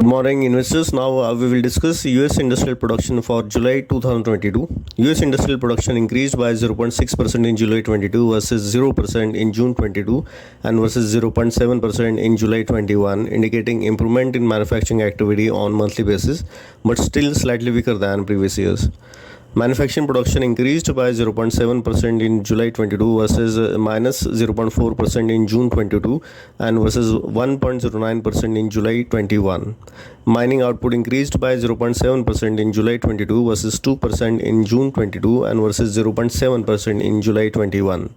Good morning, investors. Now we will discuss US industrial production for July 2022. US industrial production increased by 0.6% in July 22 versus 0% in June 22 and versus 0.7% in July 21, indicating improvement in manufacturing activity on monthly basis, but still slightly weaker than previous years. Manufacturing production increased by 0.7% in July 22 versus minus 0.4% in June 22 and versus 1.09% in July 21. Mining output increased by 0.7% in July 22 versus 2% in June 22 and versus 0.7% in July 21.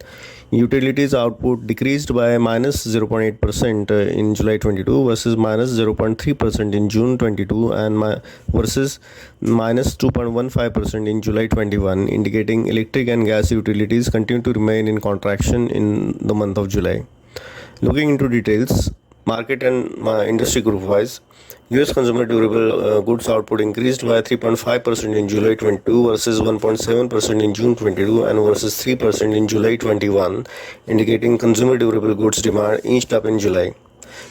Utilities output decreased by minus 0.8% in July 22 versus minus 0.3% in June 22 and versus minus 2.15% in July 21, indicating electric and gas utilities continue to remain in contraction in the month of July. Looking into details, market and industry group wise, US consumer durable goods output increased by 3.5% in July 22 versus 1.7% in June 22 and versus 3% in July 21, indicating consumer durable goods demand inched up in July.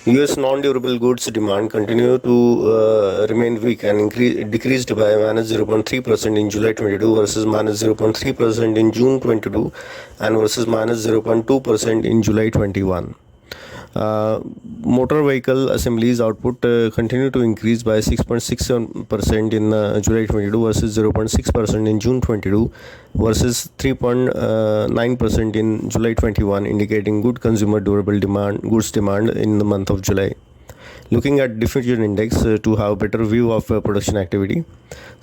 US non-durable goods demand continued to remain weak and decreased by minus 0.3% in July 22 versus minus 0.3% in June 22 and versus minus 0.2% in July 21. Motor vehicle assemblies output continued to increase by 6.67% in July 22 versus 0.6% in June 22 versus 3.9% in July 21, indicating good consumer durable goods demand in the month of July. Looking at diffusion index to have better view of production activity.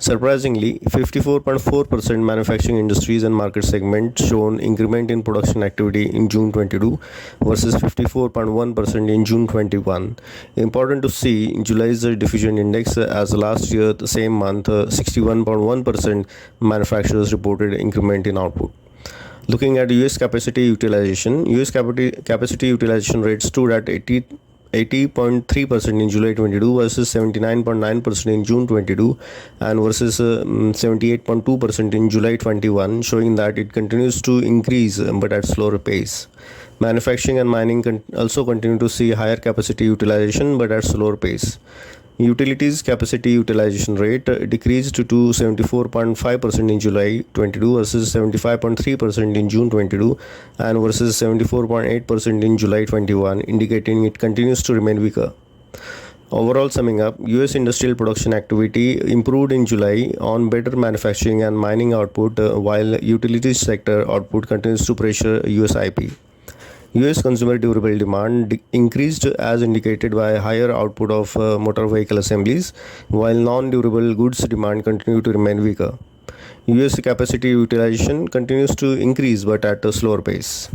Surprisingly, 54.4% manufacturing industries and market segment shown increment in production activity in June 22 versus 54.1% in June 21. Important to see July's diffusion index as last year the same month 61.1% manufacturers reported increment in output. Looking at US capacity utilization, US capacity utilization rate stood at 80.3% in July 22 versus 79.9% in June 22 and versus 78.2% in July 21, showing that it continues to increase but at slower pace. Manufacturing and mining also continue to see higher capacity utilization but at slower pace. Utilities capacity utilization rate decreased to 74.5% in July 22 versus 75.3% in June 22 and versus 74.8% in July 21, indicating it continues to remain weaker. Overall, summing up, US industrial production activity improved in July on better manufacturing and mining output, while utilities sector output continues to pressure US IP. US consumer durable demand increased as indicated by higher output of motor vehicle assemblies, while non-durable goods demand continued to remain weaker. US capacity utilization continues to increase but at a slower pace.